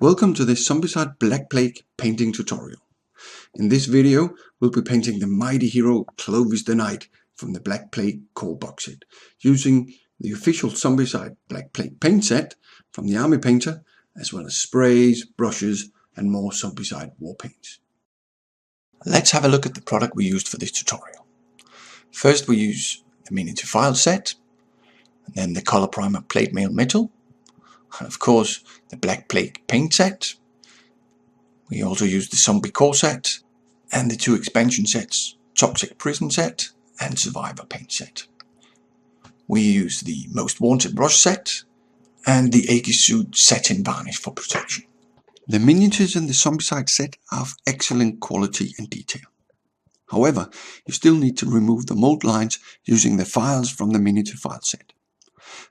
Welcome to this Zombicide Black Plague painting tutorial. In this video we'll be painting the mighty hero Clovis the Knight from the Black Plague core box set, using the official Zombicide Black Plague paint set from the Army Painter, as well as sprays, brushes and more Zombicide war paints. Let's have a look at the product we used for this tutorial. First we use the miniature file set, and then the color primer plate mail metal, and of course the Black Plague paint set. We also use the Zombie core set and the two expansion sets, Toxic Prison set and Survivor paint set. We use the Most Wanted brush set and the Aegis-Suit satin varnish for protection. The miniatures in the Zombicide set are of excellent quality and detail. However, you still need to remove the mold lines using the files from the miniature file set.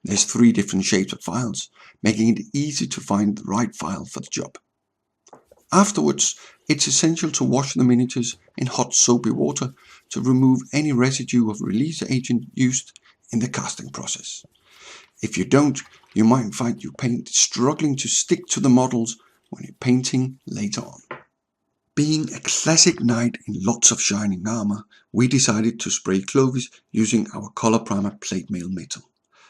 There's 3 different shapes of files, making it easy to find the right file for the job. Afterwards, it's essential to wash the miniatures in hot soapy water to remove any residue of release agent used in the casting process. If you don't, you might find your paint struggling to stick to the models when you're painting later on. Being a classic knight in lots of shining armor, we decided to spray Clovis using our color primer plate mail metal,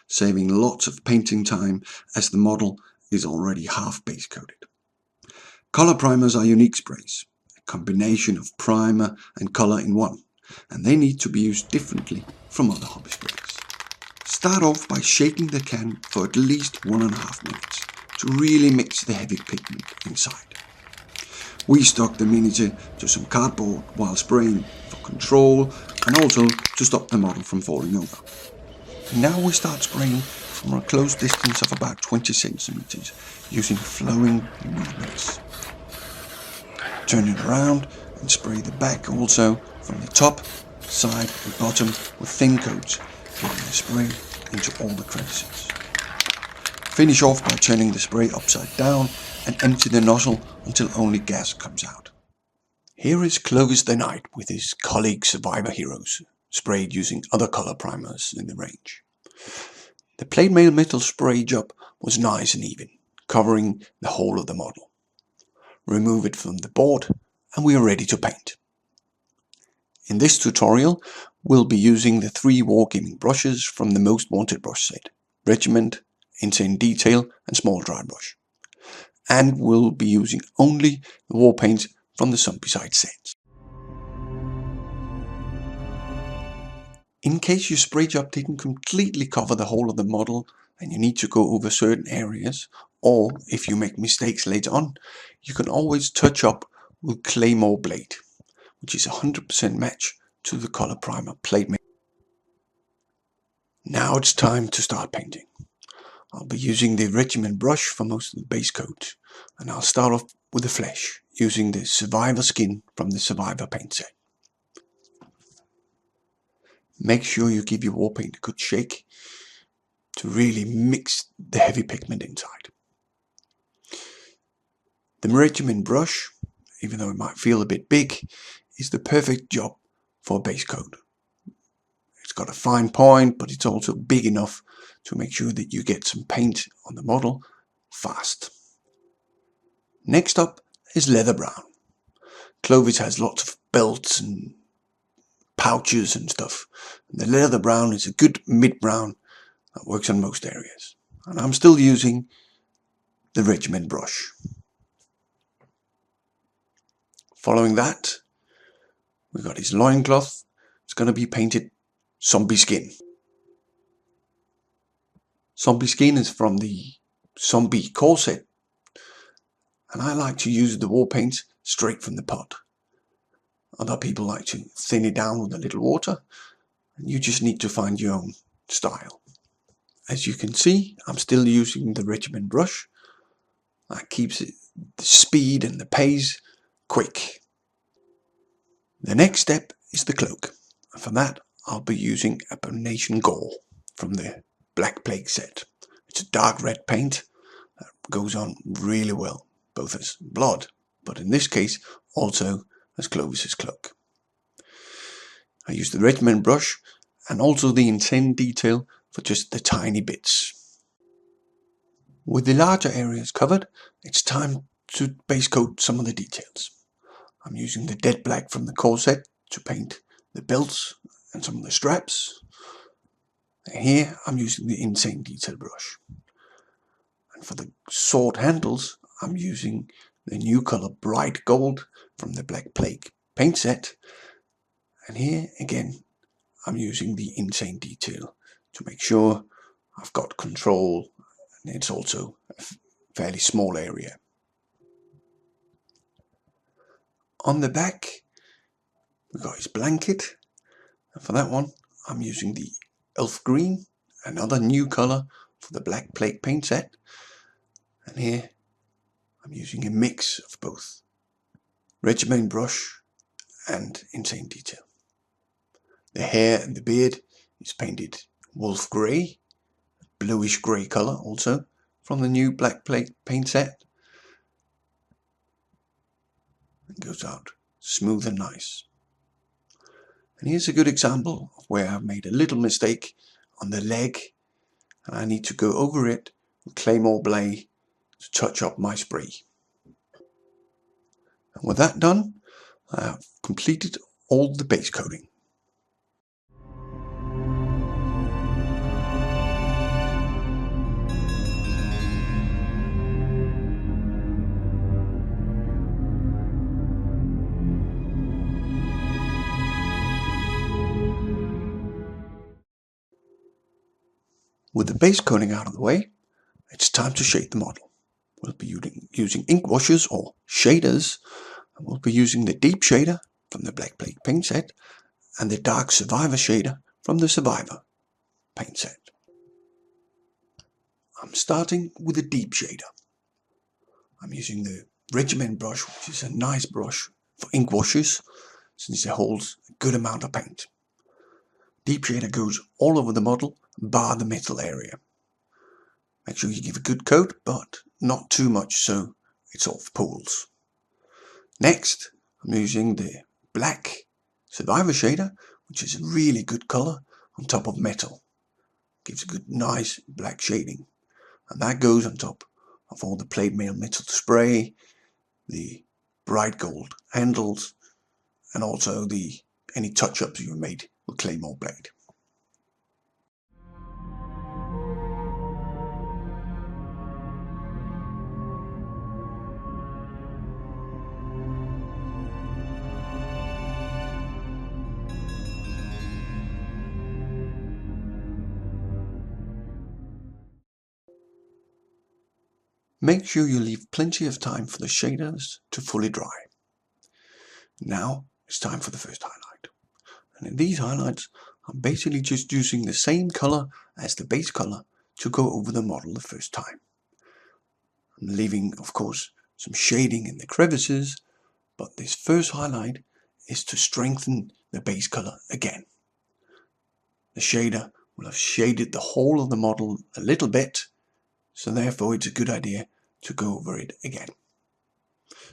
saving lots of painting time as the model is already half base coated. Color primers are unique sprays, a combination of primer and color in one, and they need to be used differently from other hobby sprays. Start off by shaking the can for at least 1.5 minutes to really mix the heavy pigment inside. We stuck the miniature to some cardboard while spraying for control and also to stop the model from falling over. Now we start spraying from a close distance of about 20 centimeters using flowing movements. Turn it around and spray the back also from the top, side and bottom with thin coats, getting the spray into all the crevices. Finish off by turning the spray upside down and empty the nozzle until only gas comes out. Here is Clovis the Knight with his colleague Survivor heroes, sprayed using other color primers in the range. The plate mail metal spray job was nice and even, covering the whole of the model. Remove it from the board and we are ready to paint. In this tutorial we'll be using the 3 wargaming brushes from the Most Wanted brush set, Regiment, Insane Detail and Small Dry Brush. And we'll be using only the war paints from the Zombicide sets. In case your spray job didn't completely cover the whole of the model and you need to go over certain areas, or if you make mistakes later on, you can always touch up with Claymore Blade, which is 100% match to the color primer plate mail. Now it's time to start painting. I'll be using the Regiment brush for most of the base coat, and I'll start off with the flesh using the Survivor skin from the Survivor paint set. Make sure you give your war paint a good shake to really mix the heavy pigment inside. The Regiment brush, even though it might feel a bit big, is the perfect job for a base coat. It's got a fine point, but it's also big enough to make sure that you get some paint on the model fast. Next up is leather brown. Clovis has lots of belts and pouches and stuff. The leather brown is a good mid-brown that works on most areas. And I'm still using the Regiment brush. Following that, we've got his loincloth. It's going to be painted Zombie Skin. Zombie Skin is from the Zombie core set, and I like to use the war paint straight from the pot. Other people like to thin it down with a little water, and you just need to find your own style. As you can see, I'm still using the Regiment brush. That keeps it, the speed and the pace quick. The next step is the cloak, and for that I'll be using Abomination Gore from the Black Plague set. It's a dark red paint that goes on really well, both as blood, but in this case also as Clovis's cloak. I use the Regiment brush and also the Insane Detail for just the tiny bits. With the larger areas covered, it's time to base coat some of the details. I'm using the dead black from the corset to paint the belts and some of the straps. And here I'm using the Insane Detail brush. And for the sword handles, I'm using the new color Bright Gold from the Black Plague paint set. And here again, I'm using the Insane Detail to make sure I've got control, and it's also a fairly small area. On the back, we've got his blanket, and for that one, I'm using the Elf Green, another new color for the Black Plague paint set. And here, I'm using a mix of both Regiment brush and Insane Detail. The hair and the beard is painted wolf grey, bluish grey color also from the new Black Plague paint set. It goes out smooth and nice. And here's a good example of where I've made a little mistake on the leg, and I need to go over it with Claymore Blade to touch up my spray. And with that done, I have completed all the base coating. With the base coating out of the way, it's time to shade the model. We'll be using ink washes or shaders, and we'll be using the deep shader from the Black Plague paint set and the dark Survivor shader from the Survivor paint set. I'm starting with a deep shader. I'm using the Regiment brush, which is a nice brush for ink washes since it holds a good amount of paint. Deep shader goes all over the model, bar the metal area. Make sure you give a good coat, but not too much so it sort of pools. Next, I'm using the black Survivor shader, which is a really good color on top of metal. Gives a good nice black shading. And that goes on top of all the plate mail metal spray, the bright gold handles, and also any touch-ups you made with Claymore Blade. Make sure you leave plenty of time for the shaders to fully dry. Now it's time for the first highlight. And in these highlights, I'm basically just using the same color as the base color to go over the model the first time. I'm leaving, of course, some shading in the crevices, but this first highlight is to strengthen the base color again. The shader will have shaded the whole of the model a little bit, so therefore it's a good idea to go over it again.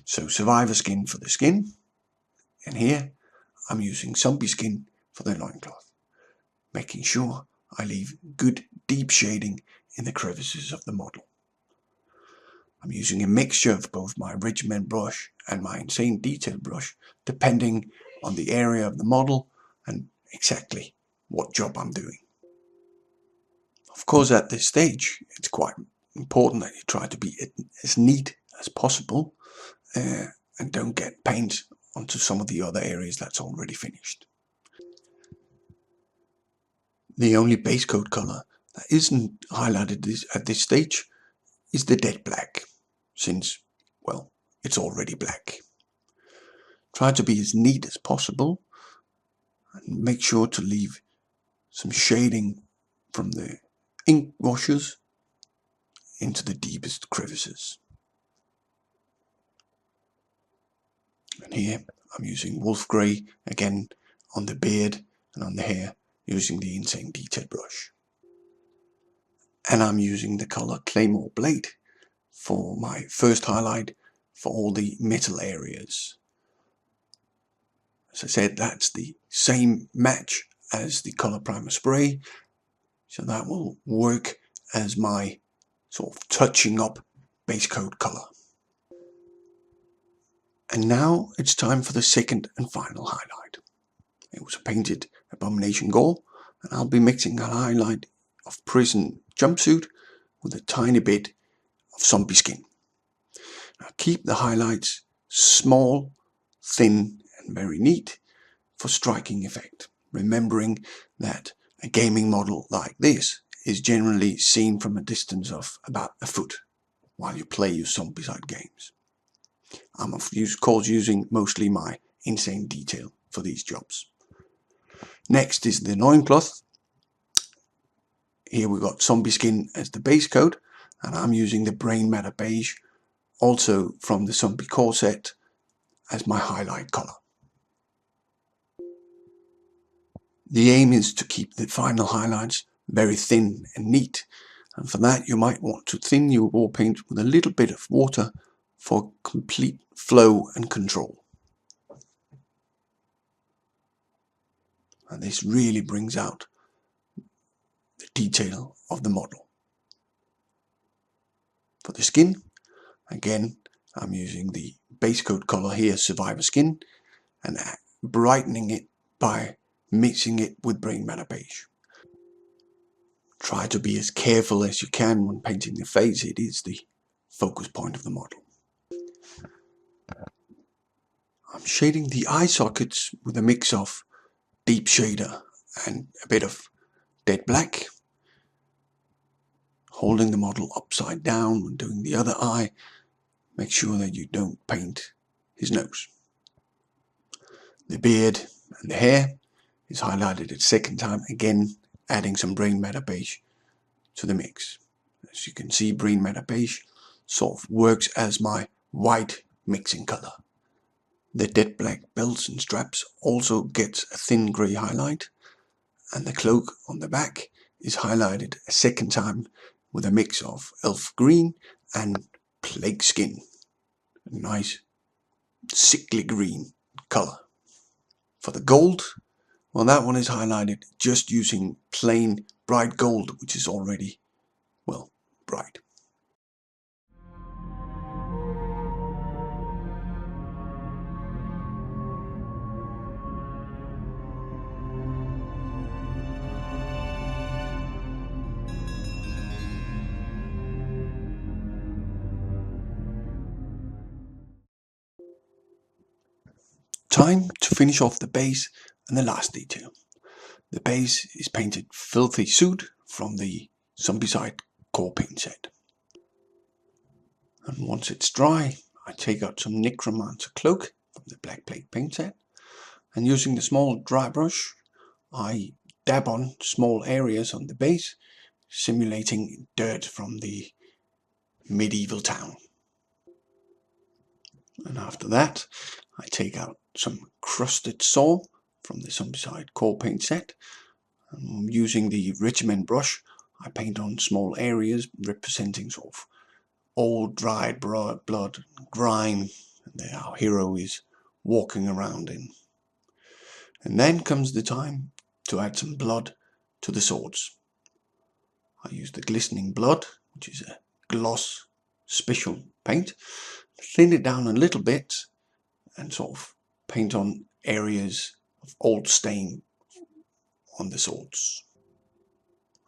So Survivor skin for the skin, and here I'm using Zombie skin for the loincloth, making sure I leave good deep shading in the crevices of the model. I'm using a mixture of both my Regiment brush and my Insane Detail brush, depending on the area of the model and exactly what job I'm doing. Of course, at this stage, it's quite important that you try to be as neat as possible and don't get paint onto some of the other areas that's already finished. The only base coat color that isn't highlighted at this stage is the dead black, since, well, it's already black. Try to be as neat as possible and make sure to leave some shading from the ink washes into the deepest crevices. And here I'm using wolf grey again on the beard and on the hair, using the Insane Detail brush. And I'm using the color Claymore Blade for my first highlight for all the metal areas. As I said, that's the same match as the color primer spray, so that will work as my sort of touching up base coat color. And now it's time for the second and final highlight. It was a painted Abomination Gore, and I'll be mixing a highlight of Prison Jumpsuit with a tiny bit of Zombie Skin. Now keep the highlights small, thin and very neat for striking effect, remembering that a gaming model like this is generally seen from a distance of about a foot while you play your Zombicide games. I'm of course using mostly my insane detail for these jobs. Next is the loincloth. Here we've got Zombie Skin as the base coat, and I'm using the Brain Matter Beige, also from the Zombie Core set, as my highlight color. The aim is to keep the final highlights very thin and neat, and for that you might want to thin your war paint with a little bit of water for complete flow and control. And this really brings out the detail of the model. For the skin, again, I'm using the base coat color here, Survivor Skin, and brightening it by mixing it with Brain Matter Beige. Try to be as careful as you can when painting the face. It is the focus point of the model. I'm shading the eye sockets with a mix of deep shader and a bit of dead black, holding the model upside down when doing the other eye. Make sure that you don't paint his nose. The beard and the hair is highlighted a second time, again adding some Brain Matter Beige to the mix. As you can see, Brain Matter Beige sort of works as my white mixing color. The dead black belts and straps also gets a thin grey highlight, and the cloak on the back is highlighted a second time with a mix of elf green and plague skin. A nice sickly green color. For the gold, well, that one is highlighted just using plain bright gold, which is already, well, bright. Time to finish off the base and the last detail. The base is painted Filthy Suit from the Zombicide core paint set. And once it's dry, I take out some Necromancer Cloak from the Black Plague paint set, and using the small dry brush, I dab on small areas on the base, simulating dirt from the medieval town. And after that, I take out some crusted saw from the Zombicide core paint set. And using the regiment brush, I paint on small areas representing sort of old dried blood, grime that our hero is walking around in. And then comes the time to add some blood to the swords. I use the Glistening Blood, which is a gloss special paint, thin it down a little bit and sort of paint on areas of old stain on the swords.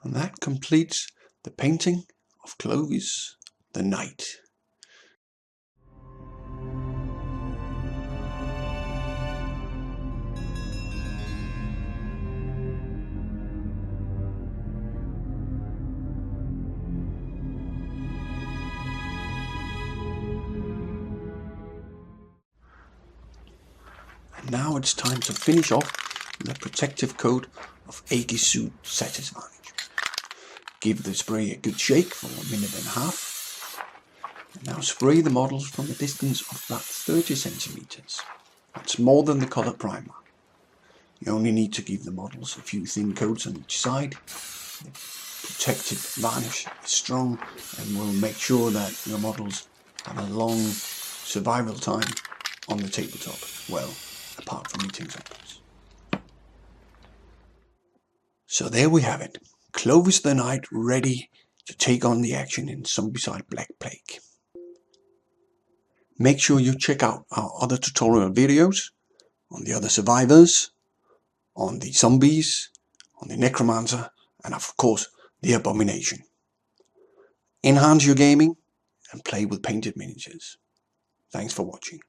And that completes the painting of Clovis the Knight. And now it's time to finish off the protective coat of Aegis Suit Satisfying. Give the spray a good shake for 1.5 minutes. And now spray the models from a distance of about 30 centimeters. That's more than the color primer. You only need to give the models a few thin coats on each side. The protective varnish is strong and will make sure that your models have a long survival time on the tabletop. Well, apart from eating zombies. So there we have it. Clovis the Knight ready to take on the action in Zombicide Black Plague. Make sure you check out our other tutorial videos on the other survivors, on the zombies, on the necromancer, and of course the abomination. Enhance your gaming and play with painted miniatures. Thanks for watching.